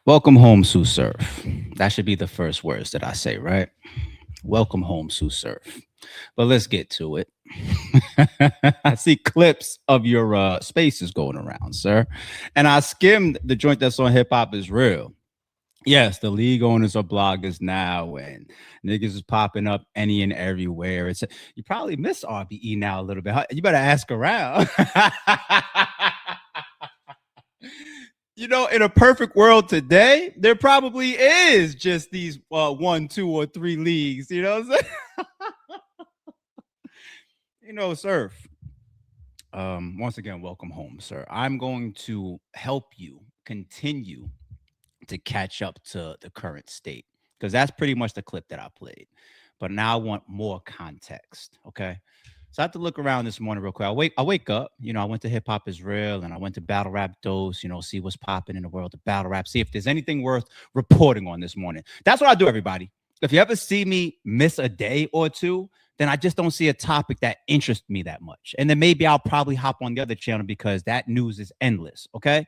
Welcome home, Tsu Surf. That should be the first words that I say, right? Welcome home, Tsu Surf. But let's get to it. I see clips of your spaces going around, sir. And I skimmed the joint that's on Hip Hop is Real. Yes, the league owners are bloggers now, and niggas is popping up any and everywhere. It's you probably miss RBE now a little bit. You better ask around. In a perfect world today, there probably is just these one, two, or three leagues. You know what I'm saying? Surf. Once again, welcome home, sir. I'm going to help you continue to catch up to the current state because that's pretty much the clip that I played. But now I want more context. Okay. So I had to look around this morning real quick. I wake up, I went to Hip Hop is Real and I went to Battle Rap Dose, see what's popping in the world of battle rap, see if there's anything worth reporting on this morning. That's what I do, everybody. If you ever see me miss a day or two, then I just don't see a topic that interests me that much. And then maybe I'll probably hop on the other channel because that news is endless. Okay.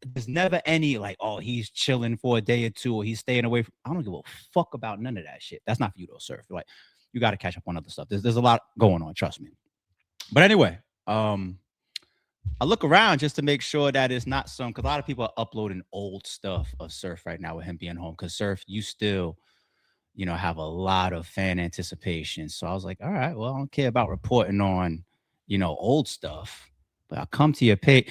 There's never any like, oh, he's chilling for a day or two or he's staying away from. I don't give a fuck about none of that shit. That's not for you to surf. Like, you got to catch up on other stuff. There's a lot going on, trust me. But anyway, I look around just to make sure that it's not some because a lot of people are uploading old stuff of Surf right now with him being home. Because Surf, you still, have a lot of fan anticipation. So I was like, all right, well, I don't care about reporting on, old stuff. But I'll come to your page.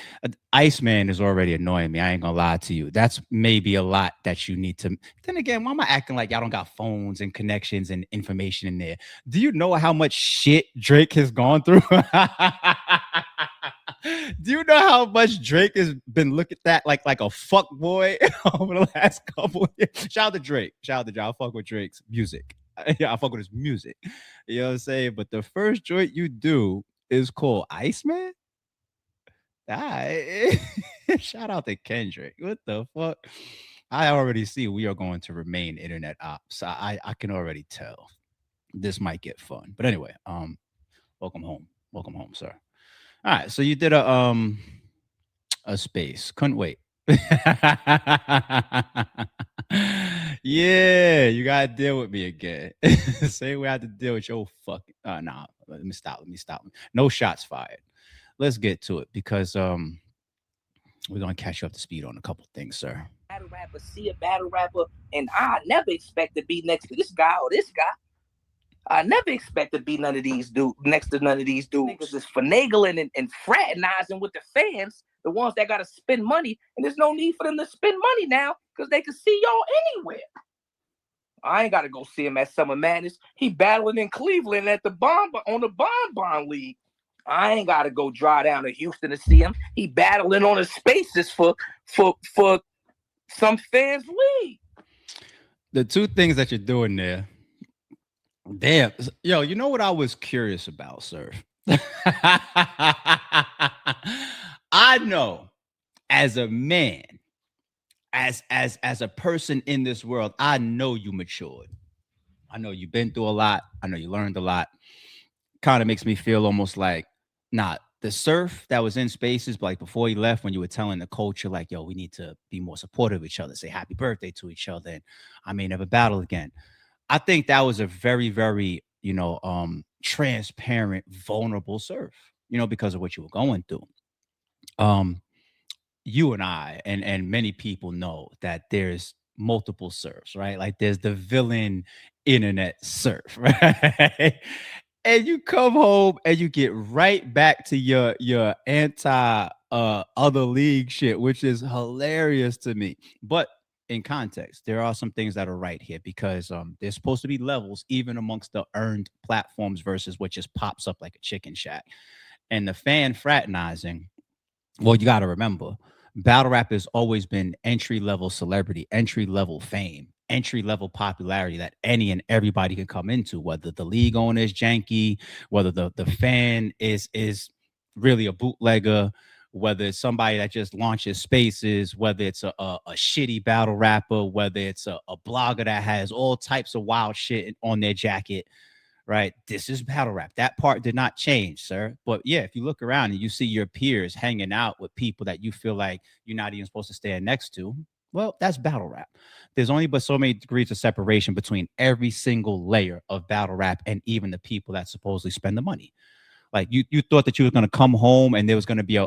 Iceman is already annoying me. I ain't gonna lie to you. That's maybe a lot that you need to. Then again, why am I acting like y'all don't got phones and connections and information in there? Do you know how much shit Drake has gone through? Do you know how much Drake has been looked at that like a fuck boy over the last couple of years? Shout out to Drake. Shout out to Drake. I fuck with Drake's music. Yeah, I fuck with his music. You know what I'm saying? But the first joint you do is called Iceman. I shout out to Kendrick. What the fuck? I already see we are going to remain internet ops. I can already tell this might get fun. But anyway, welcome home. Welcome home, sir. All right, so you did a space. Couldn't wait. Yeah, you gotta deal with me again. Same way I had to deal with your fucking nah. Let me stop. Let me stop. No shots fired. Let's get to it because we're gonna catch you up to speed on a couple things, sir. Battle rapper, see a battle rapper, and I never expect to be next to this guy or this guy. I never expect to be none of these dudes next to none of these dudes. Niggas is finagling and fraternizing with the fans, the ones that gotta spend money, and there's no need for them to spend money now because they can see y'all anywhere. I ain't gotta go see him at Summer Madness. He battling in Cleveland at the on the Bon League. I ain't gotta go drive down to Houston to see him. He battling on the spaces for some fans league. The two things that you're doing there, damn, yo, you know what I was curious about, sir? I know as a man, as a person in this world, I know you matured. I know you've been through a lot. I know you learned a lot. Kind of makes me feel almost like not the Surf that was in spaces, but like before he left, when you were telling the culture, like, yo, we need to be more supportive of each other, say happy birthday to each other, and I may never battle again. I think that was a very, very, transparent, vulnerable Surf, because of what you were going through. Um, you and I and many people know that there's multiple Surfs, right? Like there's the villain internet Surf, right? And you come home and you get right back to your anti other league shit, which is hilarious to me. But in context, there are some things that are right here because there's supposed to be levels even amongst the earned platforms versus what just pops up like a chicken shack. And the fan fraternizing, well, you got to remember, battle rap has always been entry level celebrity, entry level fame, entry level popularity that any and everybody can come into, whether the league owner is janky, whether the fan is really a bootlegger, whether it's somebody that just launches spaces, whether it's a shitty battle rapper, whether it's a blogger that has all types of wild shit on their jacket, right? This is battle rap. That part did not change, sir. But yeah, if you look around and you see your peers hanging out with people that you feel like you're not even supposed to stand next to, Well, that's battle rap. There's only but so many degrees of separation between every single layer of battle rap and even the people that supposedly spend the money. Like you thought that you were going to come home and there was going to be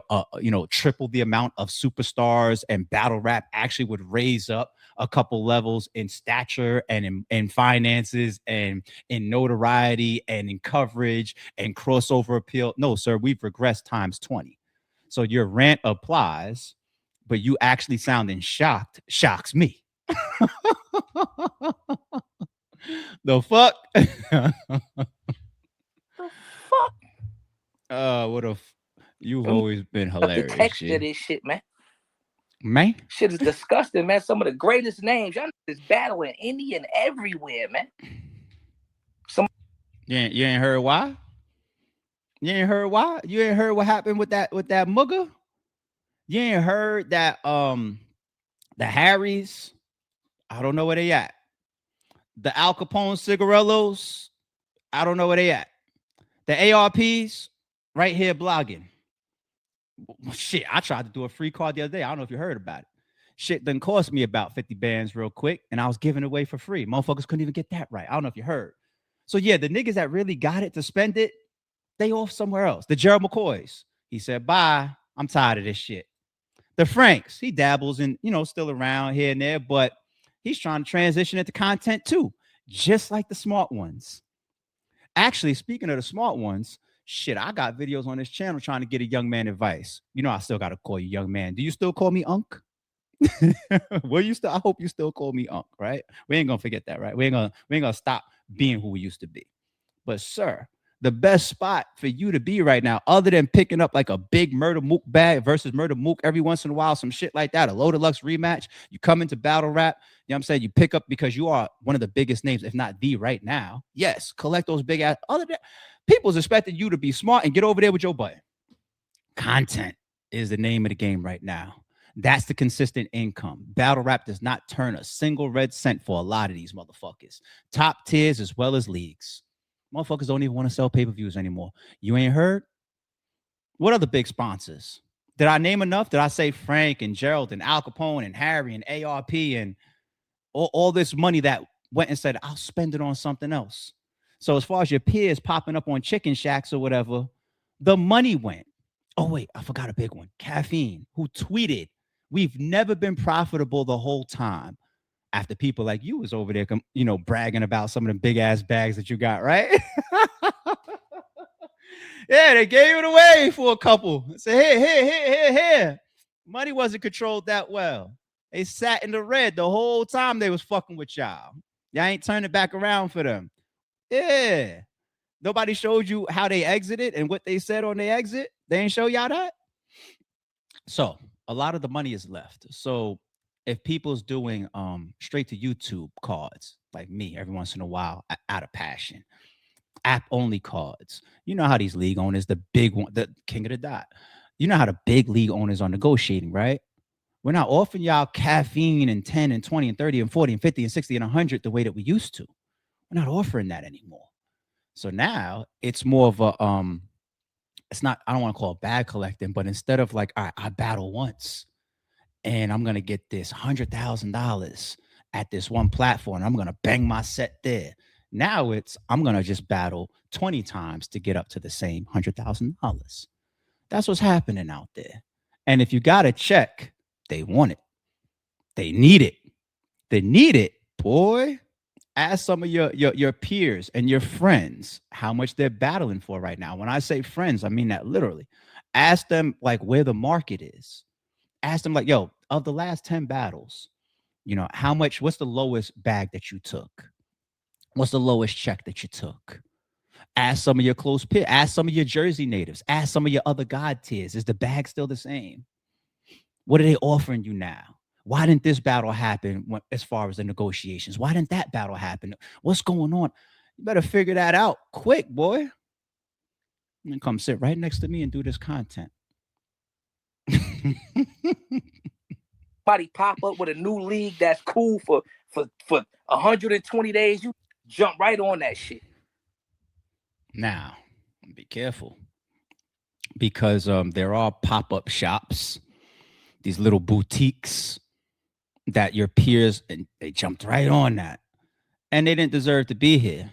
triple the amount of superstars, and battle rap actually would raise up a couple levels in stature and in finances and in notoriety and in coverage and crossover appeal. No, sir, we've regressed times 20. So your rant applies, but you actually sounding shocked shocks me. The fuck? The fuck? What a you've Let me always been up the hilarious, texture of G. this shit, man. Man. Shit is disgusting, man. Some of the greatest names. Y'all is battling India and everywhere, man. Some You ain't heard why? You ain't heard why? You ain't heard what happened with that mugger? You ain't heard that the Harrys, I don't know where they at. The Al Capone cigarellos, I don't know where they at. The ARPs, right here blogging. Shit, I tried to do a free card the other day. I don't know if you heard about it. Shit done cost me about 50 bands real quick, and I was giving it away for free. Motherfuckers couldn't even get that right. I don't know if you heard. So yeah, the niggas that really got it to spend it, they off somewhere else. The Gerald McCoys, he said, bye. I'm tired of this shit. The Franks, he dabbles in, still around here and there, but he's trying to transition into content too, just like the smart ones. Actually, speaking of the smart ones, shit, I got videos on this channel trying to get a young man advice. I still got to call you young man. Do you still call me Unc? Well, you still, I hope you still call me Unc, right? We ain't gonna forget that, right? We ain't gonna stop being who we used to be. But sir, the best spot for you to be right now, other than picking up like a big Murder Mook bag versus Murder Mook every once in a while, some shit like that, a low deluxe rematch, you come into battle rap, you know what I'm saying? You pick up because you are one of the biggest names, if not the right now. Yes, collect those big ass. Other than people's expecting you to be smart and get over there with your button. Content is the name of the game right now. That's the consistent income. Battle rap does not turn a single red cent for a lot of these motherfuckers. Top tiers as well as leagues. Motherfuckers don't even want to sell pay-per-views anymore. You ain't heard? What other big sponsors? Did I name enough? Did I say Frank and Gerald and Al Capone and Harry and ARP and all this money that went and said, I'll spend it on something else? So as far as your peers popping up on chicken shacks or whatever, the money went. Oh, wait, I forgot a big one. Caffeine, who tweeted, we've never been profitable the whole time. After people like you was over there, bragging about some of the big ass bags that you got, right? Yeah, they gave it away for a couple. Say, here. Money wasn't controlled that well. They sat in the red the whole time they was fucking with y'all. Y'all ain't turned it back around for them. Yeah. Nobody showed you how they exited and what they said on their exit. They ain't show y'all that. So a lot of the money is left. So if people's doing straight to YouTube cards, like me, every once in a while, out of passion, app only cards. You know how these league owners, the big one, the king of the dot. You know how the big league owners are negotiating, right? We're not offering y'all caffeine and 10 and 20 and 30 and 40 and 50 and 60 and 100 the way that we used to. We're not offering that anymore. So now it's more of a it's not, I don't want to call it bad collecting, but instead of like, all right, I battle once and I'm gonna get this $100,000 at this one platform. I'm gonna bang my set there. Now it's I'm gonna just battle 20 times to get up to the same $100,000. That's what's happening out there. And if you got a check, they want it. They need it. They need it, boy. Ask some of your peers and your friends how much they're battling for right now. When I say friends, I mean that literally. Ask them like where the market is. Ask them like, yo, of the last 10 battles, how much, what's the lowest bag that you took? What's the lowest check that you took? Ask some of your close peers, ask some of your Jersey natives, ask some of your other God tiers. Is the bag still the same? What are they offering you now? Why didn't this battle happen as far as the negotiations? Why didn't that battle happen? What's going on? You better figure that out quick, boy. And come sit right next to me and do this content. somebody pop up with a new league that's cool for 120 days, you jump right on that shit. Now, be careful because there are pop-up shops, these little boutiques that your peers, and they jumped right on that, and they didn't deserve to be here.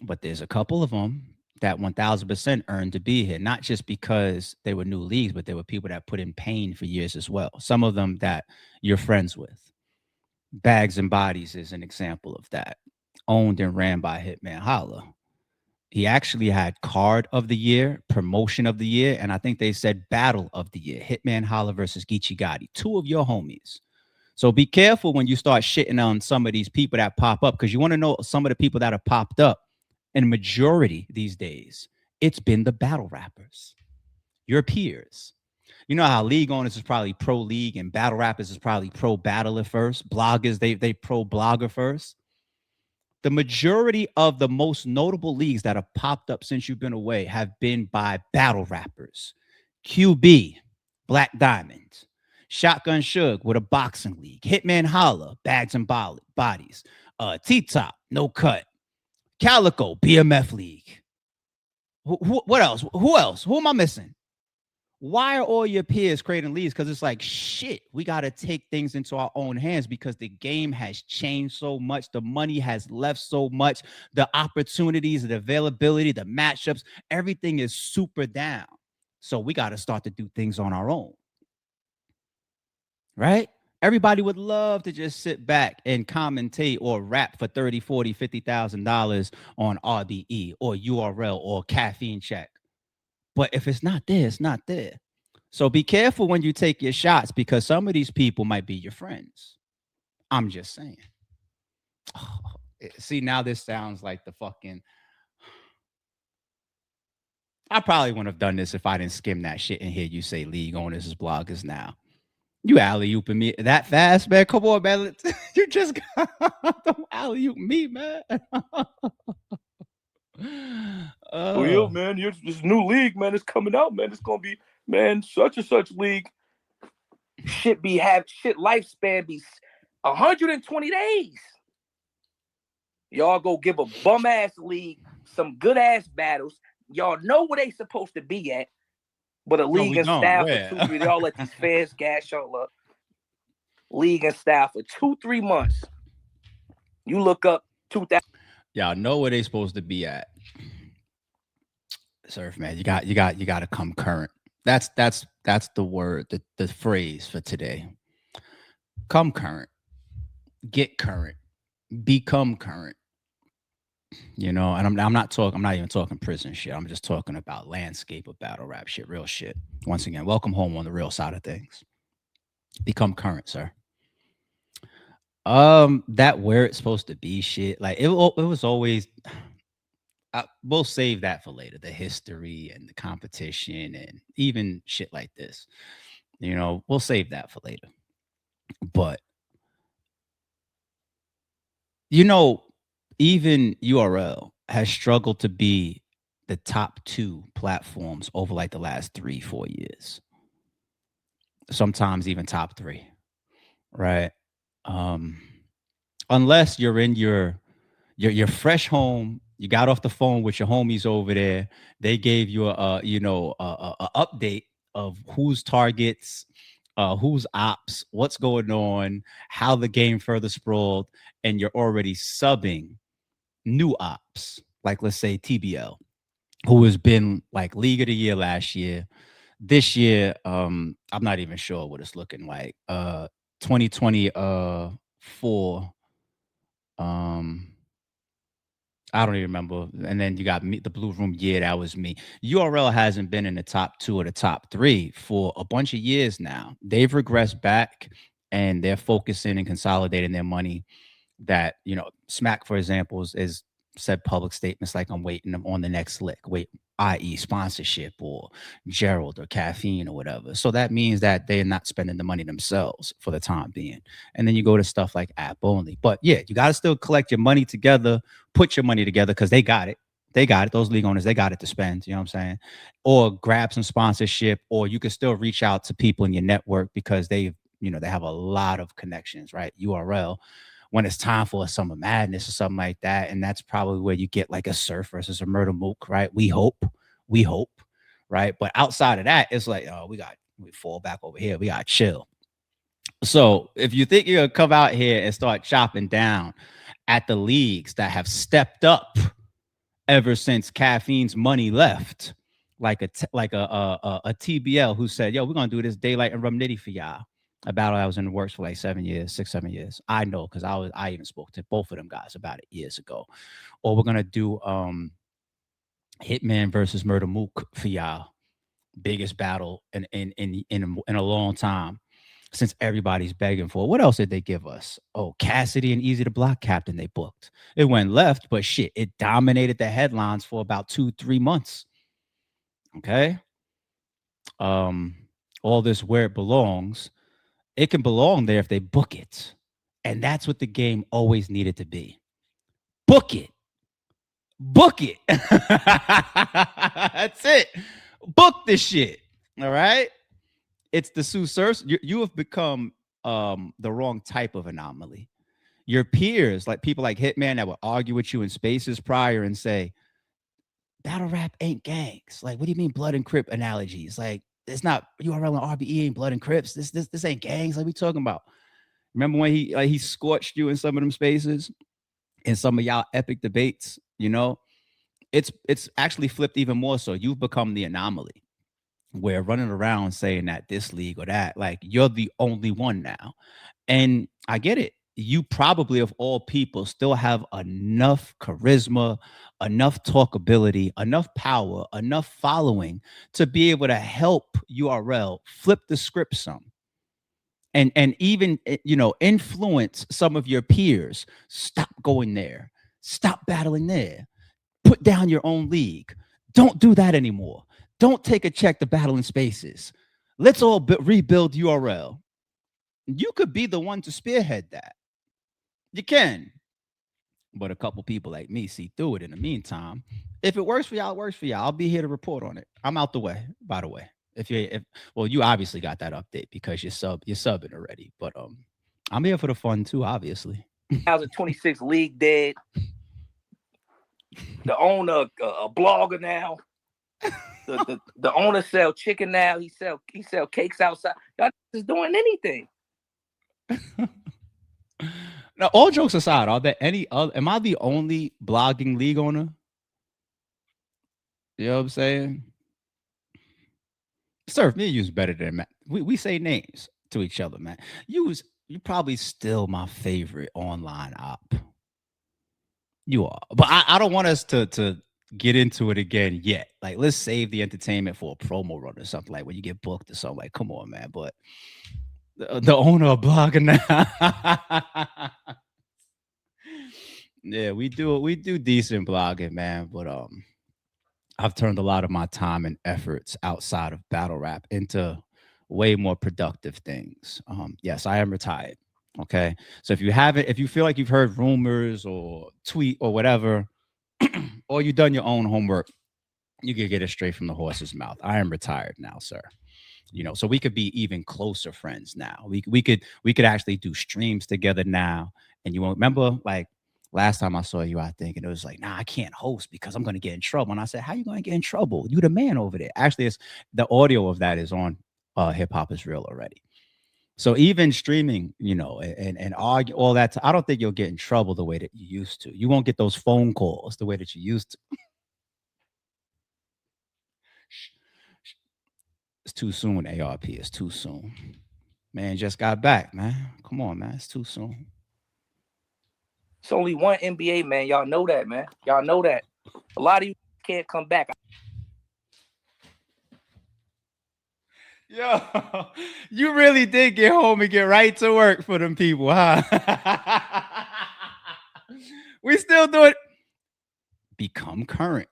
But there's a couple of them that 1000% earned to be here, not just because they were new leagues, but they were people that put in pain for years as well. Some of them that you're friends with. Bags and Bodies is an example of that. Owned and ran by Hitman Holla. He actually had Card of the Year, Promotion of the Year, and I think they said Battle of the Year. Hitman Holla versus Geechee Gotti, two of your homies. So be careful when you start shitting on some of these people that pop up, because you want to know some of the people that have popped up. And majority these days, it's been the battle rappers, your peers. You know how league owners is probably pro league and battle rappers is probably pro battle at first. Bloggers, they pro blogger first. The majority of the most notable leagues that have popped up since you've been away have been by battle rappers. QB, Black Diamond. Shotgun Suge with a boxing league. Hitman Holla, Bags and Bodies. T-Top, No Cut. Calico, BMF League. What else? Who else? Who am I missing? Why are all your peers creating leagues? Because it's like, shit, we got to take things into our own hands because the game has changed so much. The money has left so much. The opportunities, the availability, the matchups, everything is super down. So we got to start to do things on our own. Right? Everybody would love to just sit back and commentate or rap for 30, 40, $50,000 on RBE or URL or caffeine check. But if it's not there, it's not there. So be careful when you take your shots because some of these people might be your friends. I'm just saying. Oh, see, now this sounds like the fucking. I probably wouldn't have done this if I didn't skim that shit and hear you say league owners as bloggers now. You alley ooping me that fast, man. Come on, man. You just got alley oop me, man. Oh, yo, man, this new league, man, is coming out, man. It's gonna be, man, such and such league. Shit lifespan be 120 days. Y'all go give a bum ass league some good ass battles. Y'all know where they supposed to be at, but a No, league we and don't. style for Where? 2-3. Y'all let these fans gas y'all up. League and style for 2-3 months. You look up 2000. Y'all know where they supposed to be at. Surf, man. You got to come current. That's the word, the phrase for today. Come current, get current, become current. You know, and I'm not talking. I'm not even talking prison shit. I'm just talking about landscape of battle rap shit, real shit. Once again, welcome home on the real side of things. Become current, sir. That where it's supposed to be shit. Like it was always. We'll save that for later. The history and the competition and even shit like this. You know, we'll save that for later. But you know, even URL has struggled to be the top two platforms over like the last 3-4 years. Sometimes even top three, right? Um, unless you're in your fresh home, you got off the phone with your homies over there. They gave you a update of who's targets, who's ops, what's going on, how the game further sprawled, and you're already subbing new ops, like let's say TBL, who has been like League of the Year last year. This year, I'm not even sure what it's looking like. 2024. Um, I don't even remember. And then you got me, the Blue Room. Yeah, that was me. URL hasn't been in the top two or the top three for a bunch of years now. They've regressed back and they're focusing and consolidating their money. That, Smack, for example, is said public statements like I'm waiting on the next lick, i.e. sponsorship or Gerald or caffeine or whatever. So that means that they're not spending the money themselves for the time being. And then you go to stuff like app only. But yeah, you got to still collect your money together, put your money together because they got it. They got it. Those league owners, they got it to spend. You know what I'm saying? Or grab some sponsorship, or you can still reach out to people in your network because they have a lot of connections, right? URL when it's time for a summer madness or something like that. And that's probably where you get like a Surf versus a Murder Mook, right? We hope, right? But outside of that, it's like, oh, we fall back over here. We got to chill. So if you think you're gonna come out here and start chopping down at the leagues that have stepped up ever since caffeine's money left, like a TBL who said, "Yo, we're gonna do this daylight and rum nitty for y'all." A battle that was in the works for like 7 years, 6, 7 years. I know because I even spoke to both of them guys about it years ago. Or we're gonna do Hitman versus Murder Mook for y'all. Biggest battle in a long time since everybody's begging for it. What else did they give us? Oh, Cassidy and Easy to Block Captain they booked. It went left, but shit, it dominated the headlines for about 2, 3 months. Okay. Um, all this where it belongs, it can belong there if they book it. And that's what the game always needed to be. Book it. Book it. That's it. Book this shit. All right. It's the Tsu Surf. You have become the wrong type of anomaly. Your peers, like people like Hitman that will argue with you in spaces prior and say, battle rap ain't gangs. Like, what do you mean blood and crip analogies? Like, it's not URL and RBE ain't blood and crips. This ain't gangs. Like we talking about. Remember when he scorched you in some of them spaces in some of y'all epic debates? You know, it's actually flipped even more so. You've become the anomaly where running around saying that this league or that, like you're the only one now. And I get it. You probably, of all people, still have enough charisma, enough talkability, enough power, enough following to be able to help URL flip the script some and even influence some of your peers. Stop going there. Stop battling there. Put down your own league. Don't do that anymore. Don't take a check to battle in spaces. Let's all rebuild URL. You could be the one to spearhead that. You can. But a couple people like me see through it in the meantime. If it works for y'all, it works for y'all. I'll be here to report on it. I'm out the way, by the way. If well, you obviously got that update because you're subbing already. But I'm here for the fun too, obviously. 2026 league dead. The owner, a blogger now. The owner sell chicken now. He sell cakes outside. Y'all is doing anything. Now, all jokes aside, are there any other? Am I the only blogging league owner? You know what I'm saying? Surf, me use better than Matt. We say names to each other, man. You probably still my favorite online op. You are, but I don't want us to get into it again yet. Like, let's save the entertainment for a promo run or something like when you get booked or something. Like, come on, man. But the owner of blogging now. Yeah, we do decent blogging, man. But I've turned a lot of my time and efforts outside of battle rap into way more productive things. Yes, I am retired. Okay. So if you feel like you've heard rumors or tweet or whatever, or you've done your own homework, you can get it straight from the horse's mouth. I am retired now, sir. So we could be even closer friends now. We could actually do streams together now. And you won't remember like last time I saw you, I think, and it was like, nah, I can't host because I'm gonna get in trouble. And I said, how you gonna get in trouble? You the man over there. Actually, it's the audio of that is on Hip Hop is Real already. So even streaming, and argue all that, I don't think you'll get in trouble the way that you used to. You won't get those phone calls the way that you used to. It's too soon, ARP. It's too soon. Man, just got back, man. Come on, man. It's too soon. It's only one NBA, man. Y'all know that, man. Y'all know that. A lot of you can't come back. Yo, you really did get home and get right to work for them people, huh? We still do it. Become current.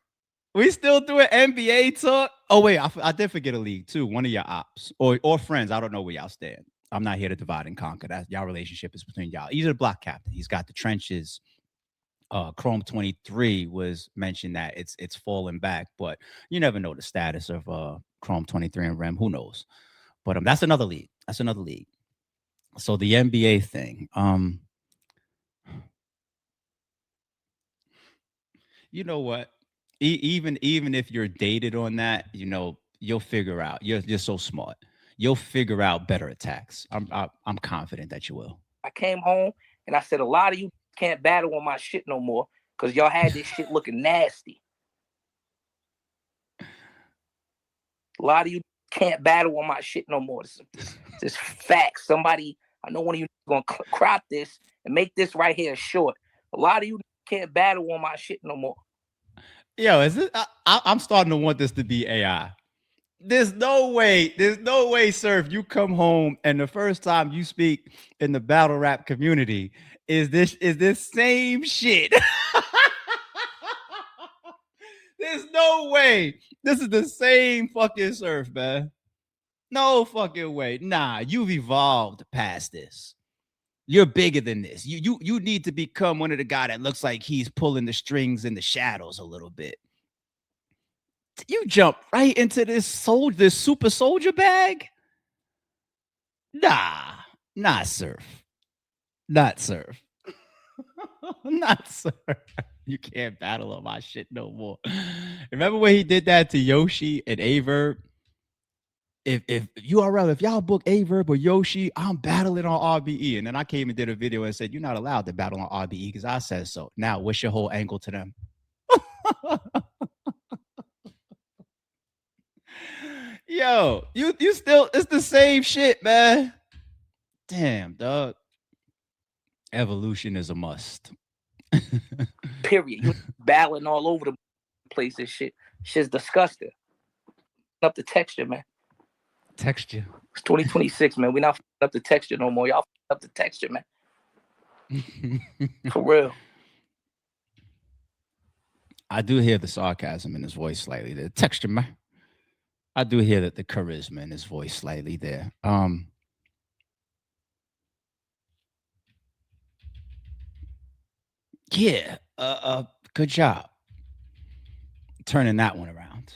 We still doing NBA talk. Oh wait, I did forget a league too. One of your ops or friends. I don't know where y'all stand. I'm not here to divide and conquer. That y'all relationship is between y'all. He's a block captain. He's got the trenches. Chrome 23 was mentioned that it's falling back, but you never know the status of Chrome 23 and Rem. Who knows? But that's another league. That's another league. So the NBA thing. You know what? Even if you're dated on that, you'll figure out. You're so smart. you'll figure out better attacks. I'm confident that you will. I came home and I said, a lot of you can't battle on my shit no more because y'all had this shit looking nasty. A lot of you can't battle on my shit no more. This facts. Somebody, I know one of you gonna crop this and make this right here short. A lot of you can't battle on my shit no more. Yo, is it? I'm starting to want this to be AI. There's no way. There's no way, Surf. You come home and the first time you speak in the battle rap community is this same shit. There's no way. This is the same fucking Surf, man. No fucking way. Nah, you've evolved past this. You're bigger than this. You need to become one of the guy that looks like he's pulling the strings in the shadows a little bit. You jump right into this super soldier bag. Nah, not Surf. Not Surf. Not Surf. You can't battle on my shit no more. Remember when he did that to Yoshi and Averb? If URL, if y'all book Averb or Yoshi, I'm battling on RBE. And then I came and did a video and said, you're not allowed to battle on RBE because I said so. Now, what's your whole angle to them? Yo, you still, it's the same shit, man. Damn, dog. Evolution is a must. Period. You battling all over the place and shit. Shit's disgusting. Up the texture, man. Texture. It's 2026, man. We not up the texture no more. Y'all up the texture, man. For real. I do hear the sarcasm in his voice slightly. The texture, man. I do hear that the charisma in his voice slightly there. Yeah, good job turning that one around.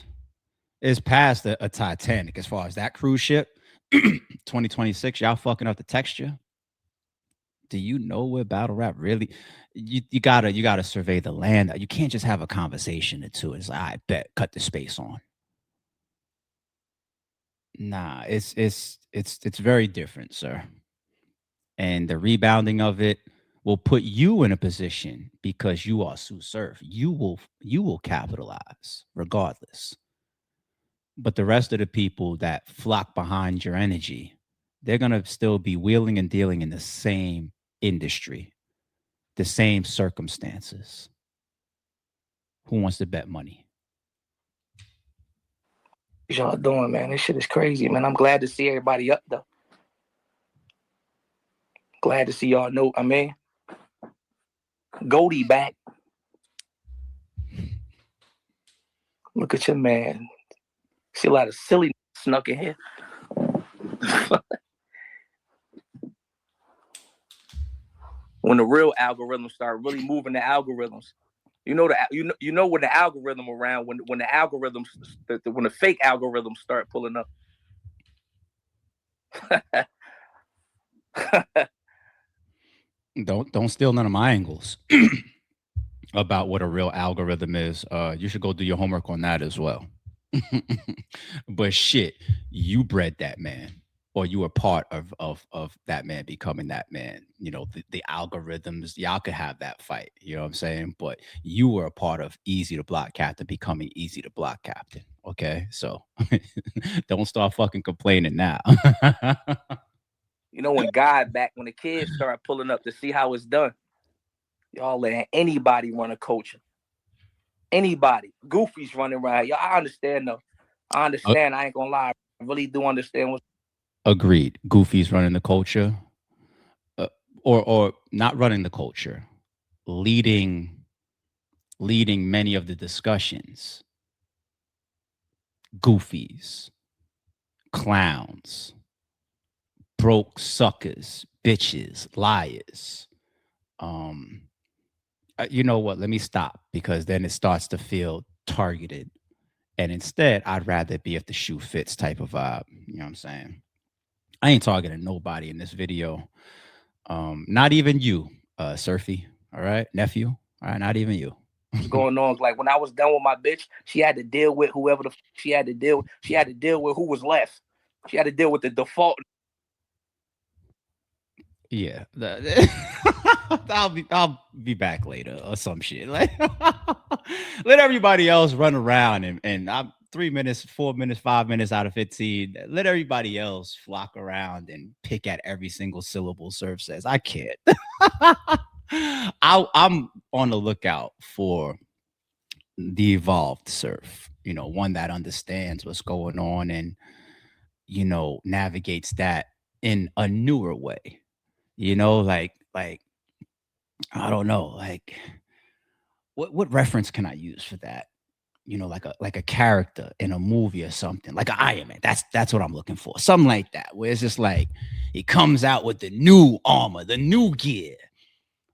It's past a Titanic as far as that cruise ship. 2026, y'all fucking up the texture. Do you know where battle rap really? You gotta survey the land. You can't just have a conversation or two. It's like, I bet cut the space on. Nah, it's very different, sir. And the rebounding of it will put you in a position because you are Tsu Surf. You will capitalize regardless. But the rest of the people that flock behind your energy, they're gonna still be wheeling and dealing in the same industry, the same circumstances. Who wants to bet money? What y'all doing, man? This shit is crazy, man. I'm glad to see everybody up though. Glad to see y'all know. I mean, Goldie back. Look at your man. See a lot of silly snuck in here. When the real algorithms start really moving the algorithms, you know when the algorithm around when the algorithms when the fake algorithms start pulling up. Don't steal none of my angles about what a real algorithm is. You should go do your homework on that as well. But shit, you bred that man, or you were part of that man becoming that man. You know, the algorithms, y'all could have that fight. You know what I'm saying? But you were a part of Easy to Block Captain becoming Easy to Block Captain. Okay, so don't start fucking complaining now. You know, when when the kids start pulling up to see how it's done, y'all letting anybody run a coaching. Anybody. Goofy's running around. Y'all, I understand though. I understand. I ain't gonna lie. I really do understand what's Agreed. Goofy's running the culture, uh, or not running the culture, leading leading many of the discussions. Goofies, clowns, broke suckers, bitches, liars. Um, you know what? Let me stop because then it starts to feel targeted. And instead, I'd rather be if the shoe fits type of vibe. You know what I'm saying? I ain't targeting nobody in this video. Not even you, Surfy. All right, nephew. All right, not even you. going on. Like when I was done with my bitch, she had to deal with whoever she had to deal with. She had to deal with who was left. She had to deal with the default. Yeah, I'll be back later or some shit. Like, let everybody else run around and I'm 3 minutes, 4 minutes, 5 minutes out of 15. Let everybody else flock around and pick at every single syllable Surf says. I can't. I'm on the lookout for the evolved Surf. One that understands what's going on and navigates that in a newer way. Like I don't know, like what reference can I use for that? Like a character in a movie or something, like an Iron Man. That's what I'm looking for. Something like that, where it's just like he comes out with the new armor, the new gear,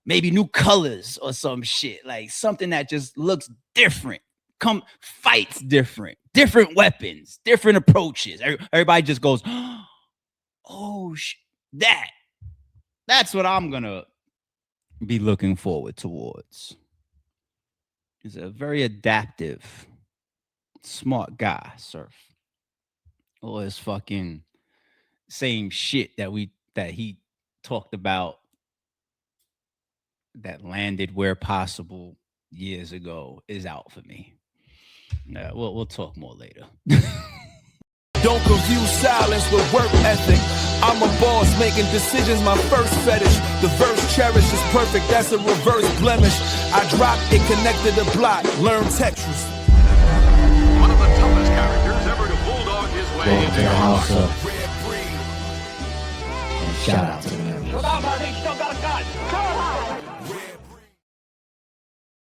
maybe new colors or some shit, like something that just looks different. Come fights different weapons, different approaches. Everybody just goes, oh, that. That's what I'm gonna be looking forward towards. He's a very adaptive, smart guy, Surf. All his fucking same shit that he talked about that landed where possible years ago is out for me. We'll talk more later. Don't confuse silence with work ethic. I'm a boss, making decisions my first fetish. The verse cherished is perfect, that's a reverse blemish. I dropped it, connected the block, learn Tetris. One of the toughest characters ever to bulldog his way Welcome into to the your house heart. of, and shout out to